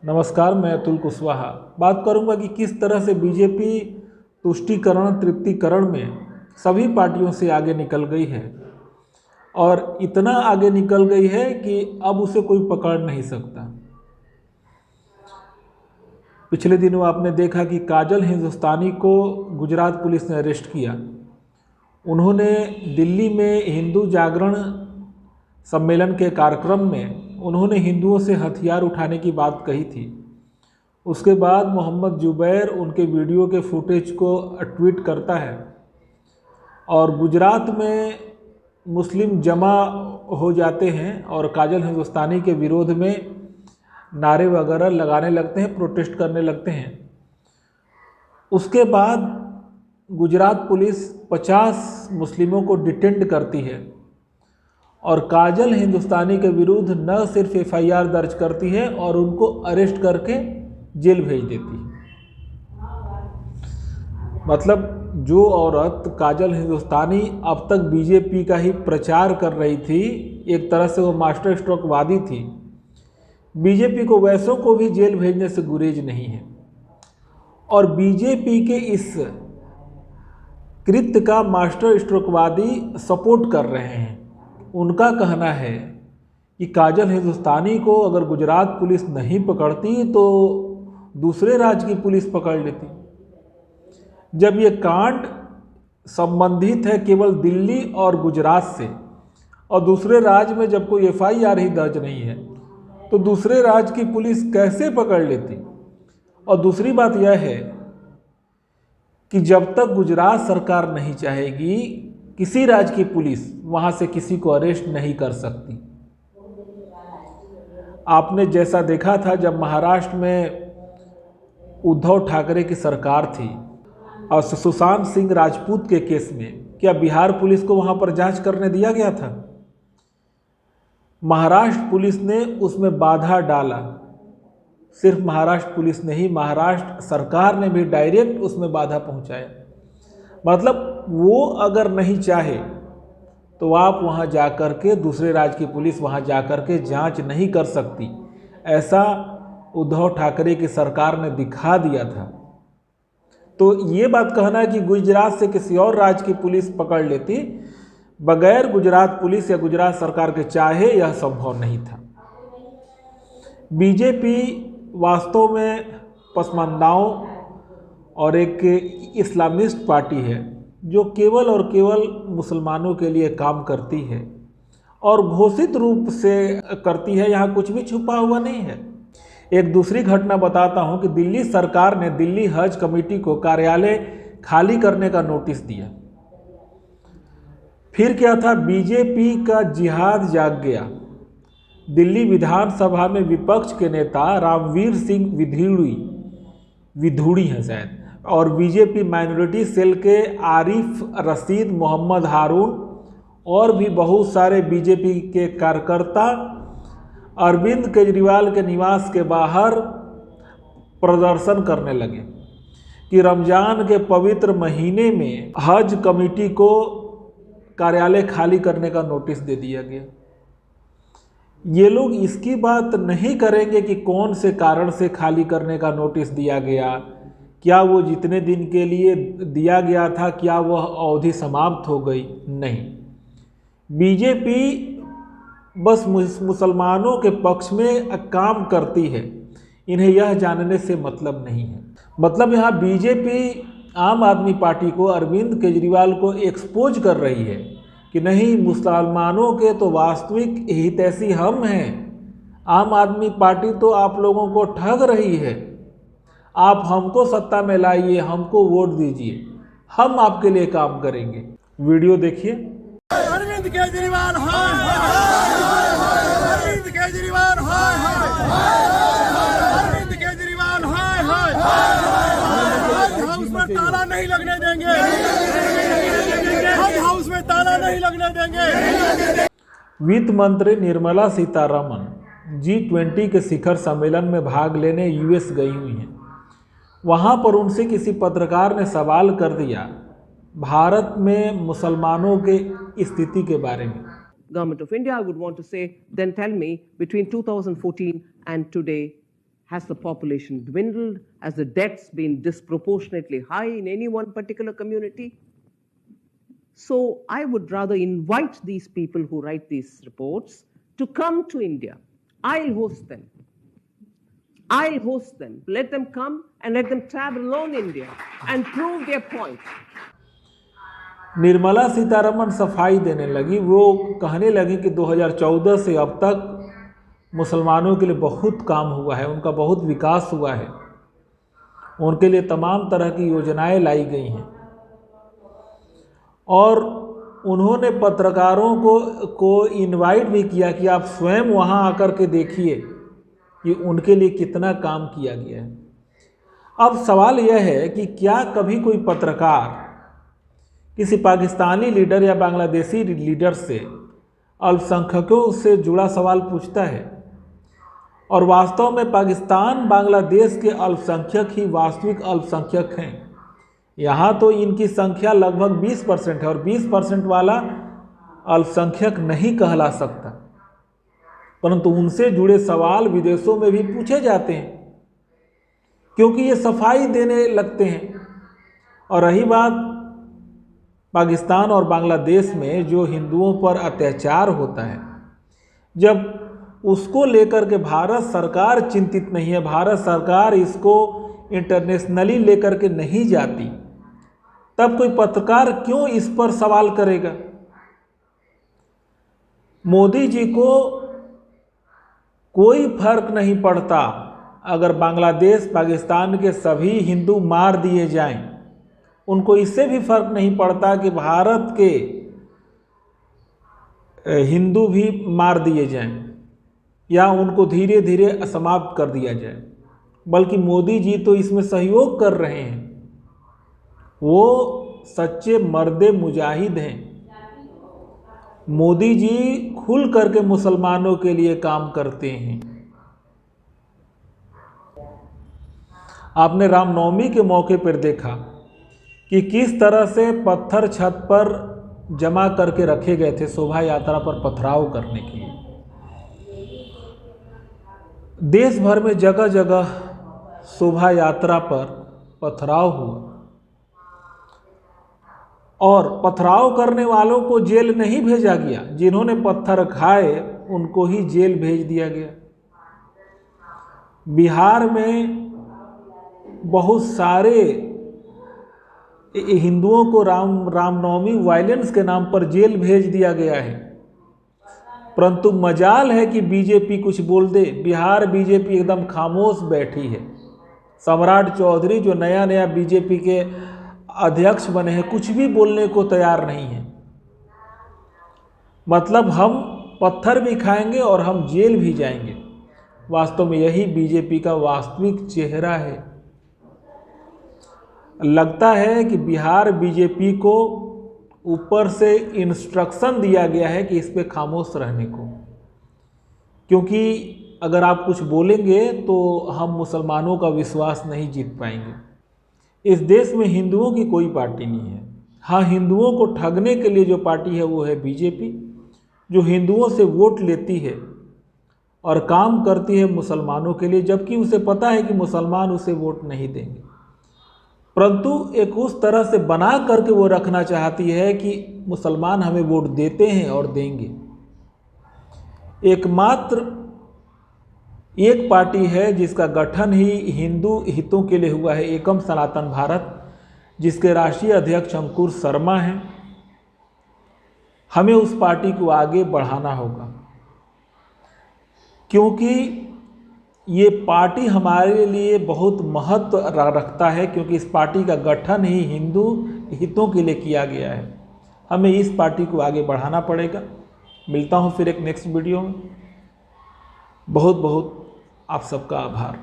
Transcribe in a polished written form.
नमस्कार, मैं अतुल कुशवाहा। बात करूंगा कि किस तरह से बीजेपी तुष्टीकरण तृप्तिकरण में सभी पार्टियों से आगे निकल गई है और इतना आगे निकल गई है कि अब उसे कोई पकड़ नहीं सकता। पिछले दिनों आपने देखा कि काजल हिंदुस्तानी को गुजरात पुलिस ने अरेस्ट किया। उन्होंने दिल्ली में हिंदू जागरण सम्मेलन के कार्यक्रम में उन्होंने हिंदुओं से हथियार उठाने की बात कही थी। उसके बाद मोहम्मद जुबैर उनके वीडियो के फुटेज को ट्वीट करता है और गुजरात में मुस्लिम जमा हो जाते हैं और काजल हिंदुस्तानी के विरोध में नारे वगैरह लगाने लगते हैं, प्रोटेस्ट करने लगते हैं। उसके बाद गुजरात पुलिस 50 मुस्लिमों को डिटेंड करती है और काजल हिंदुस्तानी के विरुद्ध न सिर्फ एफआईआर दर्ज करती है और उनको अरेस्ट करके जेल भेज देती है। मतलब जो औरत काजल हिंदुस्तानी अब तक बीजेपी का ही प्रचार कर रही थी, एक तरह से वो मास्टर स्ट्रोकवादी थी, बीजेपी को वैसों को भी जेल भेजने से गुरेज नहीं है। और बीजेपी के इस कृत्य का मास्टर स्ट्रोकवादी सपोर्ट कर रहे हैं। उनका कहना है कि काजल हिंदुस्तानी को अगर गुजरात पुलिस नहीं पकड़ती तो दूसरे राज्य की पुलिस पकड़ लेती। जब ये कांड संबंधित है केवल दिल्ली और गुजरात से और दूसरे राज्य में जब कोई एफआईआर ही दर्ज नहीं है तो दूसरे राज्य की पुलिस कैसे पकड़ लेती। और दूसरी बात यह है कि जब तक गुजरात सरकार नहीं चाहेगी किसी राज्य की पुलिस वहां से किसी को अरेस्ट नहीं कर सकती। आपने जैसा देखा था जब महाराष्ट्र में उद्धव ठाकरे की सरकार थी और सुशांत सिंह राजपूत के केस में क्या बिहार पुलिस को वहां पर जांच करने दिया गया था? महाराष्ट्र पुलिस ने उसमें बाधा डाला। सिर्फ महाराष्ट्र पुलिस नहीं, महाराष्ट्र सरकार ने भी डायरेक्ट उसमें बाधा पहुंचाया। मतलब वो अगर नहीं चाहे तो आप वहां जाकर के दूसरे राज्य की पुलिस वहां जाकर के जांच नहीं कर सकती। ऐसा उद्धव ठाकरे की सरकार ने दिखा दिया था। तो ये बात कहना है कि गुजरात से किसी और राज्य की पुलिस पकड़ लेती बगैर गुजरात पुलिस या गुजरात सरकार के चाहे, यह संभव नहीं था। बीजेपी वास्तव में पसमानदाओं और एक इस्लामिस्ट पार्टी है जो केवल और केवल मुसलमानों के लिए काम करती है और घोषित रूप से करती है। यहाँ कुछ भी छुपा हुआ नहीं है। एक दूसरी घटना बताता हूँ कि दिल्ली सरकार ने दिल्ली हज कमेटी को कार्यालय खाली करने का नोटिस दिया। फिर क्या था, बीजेपी का जिहाद जाग गया। दिल्ली विधानसभा में विपक्ष के नेता रामवीर सिंह विधूड़ी हैं शायद, और बीजेपी माइनॉरिटी सेल के आरिफ रशीद, मोहम्मद हारून और भी बहुत सारे बीजेपी के कार्यकर्ता अरविंद केजरीवाल के निवास के बाहर प्रदर्शन करने लगे कि रमजान के पवित्र महीने में हज कमेटी को कार्यालय खाली करने का नोटिस दे दिया गया। ये लोग इसकी बात नहीं करेंगे कि कौन से कारण से खाली करने का नोटिस दिया गया, क्या वो जितने दिन के लिए दिया गया था क्या वह अवधि समाप्त हो गई? नहीं, बीजेपी बस मुसलमानों के पक्ष में काम करती है। इन्हें यह जानने से मतलब नहीं है। मतलब यहाँ बीजेपी आम आदमी पार्टी को, अरविंद केजरीवाल को एक्सपोज कर रही है कि नहीं, मुसलमानों के तो वास्तविक हितैषी हम हैं। आम आदमी पार्टी तो आप लोगों को ठग रही है। आप हमको सत्ता में लाइए, हमको वोट दीजिए, हम आपके लिए काम करेंगे। वीडियो देखिए। अरविंद केजरीवाल हाय हाय, अरविंद केजरीवाल हाय हाय, अरविंद केजरीवाल हाय हाय, हज हाउस में ताला नहीं लगने देंगे, हज हाउस में ताला नहीं लगने देंगे। वित्त मंत्री निर्मला सीतारमण G20 के शिखर सम्मेलन में भाग लेने यूएस गई हुई हैं। वहां पर उनसे किसी पत्रकार ने सवाल कर दिया भारत में मुसलमानों के स्थिति के बारे में। Government of India, I would want to say, then tell me, between 2014 and today, Has the population dwindled? Has the deaths been disproportionately high in any one particular community? So I would rather invite these people who write these reports to come to India. I'll host them. I'll host them. Let them come and let them travel along India and prove their point. Nirmala Sitharaman सफाई देने लगी। वो कहने लगी कि 2014 से अब तक मुसलमानों के लिए बहुत काम हुआ है, उनका बहुत विकास हुआ है, उनके लिए तमाम तरह की योजनाएं लाई गई हैं। और उन्होंने पत्रकारों को इनवाइट भी किया कि आप स्वयं वहां आकर के देखिए कि उनके लिए कितना काम किया गया है। अब सवाल यह है कि क्या कभी कोई पत्रकार किसी पाकिस्तानी लीडर या बांग्लादेशी लीडर से अल्पसंख्यकों से जुड़ा सवाल पूछता है? और वास्तव में पाकिस्तान बांग्लादेश के अल्पसंख्यक ही वास्तविक अल्पसंख्यक हैं। यहाँ तो इनकी संख्या लगभग 20% है और 20% वाला अल्पसंख्यक नहीं कहला सकता, परंतु उनसे जुड़े सवाल विदेशों में भी पूछे जाते हैं क्योंकि ये सफाई देने लगते हैं। और रही बात पाकिस्तान और बांग्लादेश में जो हिंदुओं पर अत्याचार होता है, जब उसको लेकर के भारत सरकार चिंतित नहीं है, भारत सरकार इसको इंटरनेशनली लेकर के नहीं जाती, तब कोई पत्रकार क्यों इस पर सवाल करेगा? मोदी जी को कोई फर्क नहीं पड़ता अगर बांग्लादेश पाकिस्तान के सभी हिंदू मार दिए जाएं। उनको इससे भी फर्क नहीं पड़ता कि भारत के हिंदू भी मार दिए जाएं या उनको धीरे धीरे समाप्त कर दिया जाए, बल्कि मोदी जी तो इसमें सहयोग कर रहे हैं। वो सच्चे मर्दे मुजाहिद हैं। मोदी जी खुल करके मुसलमानों के लिए काम करते हैं। आपने रामनवमी के मौके पर देखा कि किस तरह से पत्थर छत पर जमा करके रखे गए थे शोभा यात्रा पर पथराव करने के लिए। देश भर में जगह जगह शोभा यात्रा पर पथराव हुआ और पथराव करने वालों को जेल नहीं भेजा गया, जिन्होंने पत्थर खाए उनको ही जेल भेज दिया गया। बिहार में बहुत सारे हिंदुओं को रामनवमी वायलेंस के नाम पर जेल भेज दिया गया है, परंतु मजाल है कि बीजेपी कुछ बोल दे। बिहार बीजेपी एकदम खामोश बैठी है। सम्राट चौधरी जो नया नया बीजेपी के अध्यक्ष बने हैं, कुछ भी बोलने को तैयार नहीं है। मतलब हम पत्थर भी खाएंगे और हम जेल भी जाएंगे। वास्तव में यही बीजेपी का वास्तविक चेहरा है। लगता है कि बिहार बीजेपी को ऊपर से इंस्ट्रक्शन दिया गया है कि इस पे खामोश रहने को, क्योंकि अगर आप कुछ बोलेंगे तो हम मुसलमानों का विश्वास नहीं जीत पाएंगे। इस देश में हिंदुओं की कोई पार्टी नहीं है। हाँ, हिंदुओं को ठगने के लिए जो पार्टी है वो है बीजेपी, जो हिंदुओं से वोट लेती है और काम करती है मुसलमानों के लिए, जबकि उसे पता है कि मुसलमान उसे वोट नहीं देंगे, परंतु एक उस तरह से बना करके वो रखना चाहती है कि मुसलमान हमें वोट देते हैं और देंगे। एकमात्र एक पार्टी है जिसका गठन ही हिंदू हितों के लिए हुआ है, एकम सनातन भारत, जिसके राष्ट्रीय अध्यक्ष अंकुर शर्मा हैं। हमें उस पार्टी को आगे बढ़ाना होगा, क्योंकि ये पार्टी हमारे लिए बहुत महत्व रखता है, क्योंकि इस पार्टी का गठन ही हिंदू हितों के लिए किया गया है। हमें इस पार्टी को आगे बढ़ाना पड़ेगा। मिलता हूँ फिर एक नेक्स्ट वीडियो में। बहुत बहुत आप सबका आभार।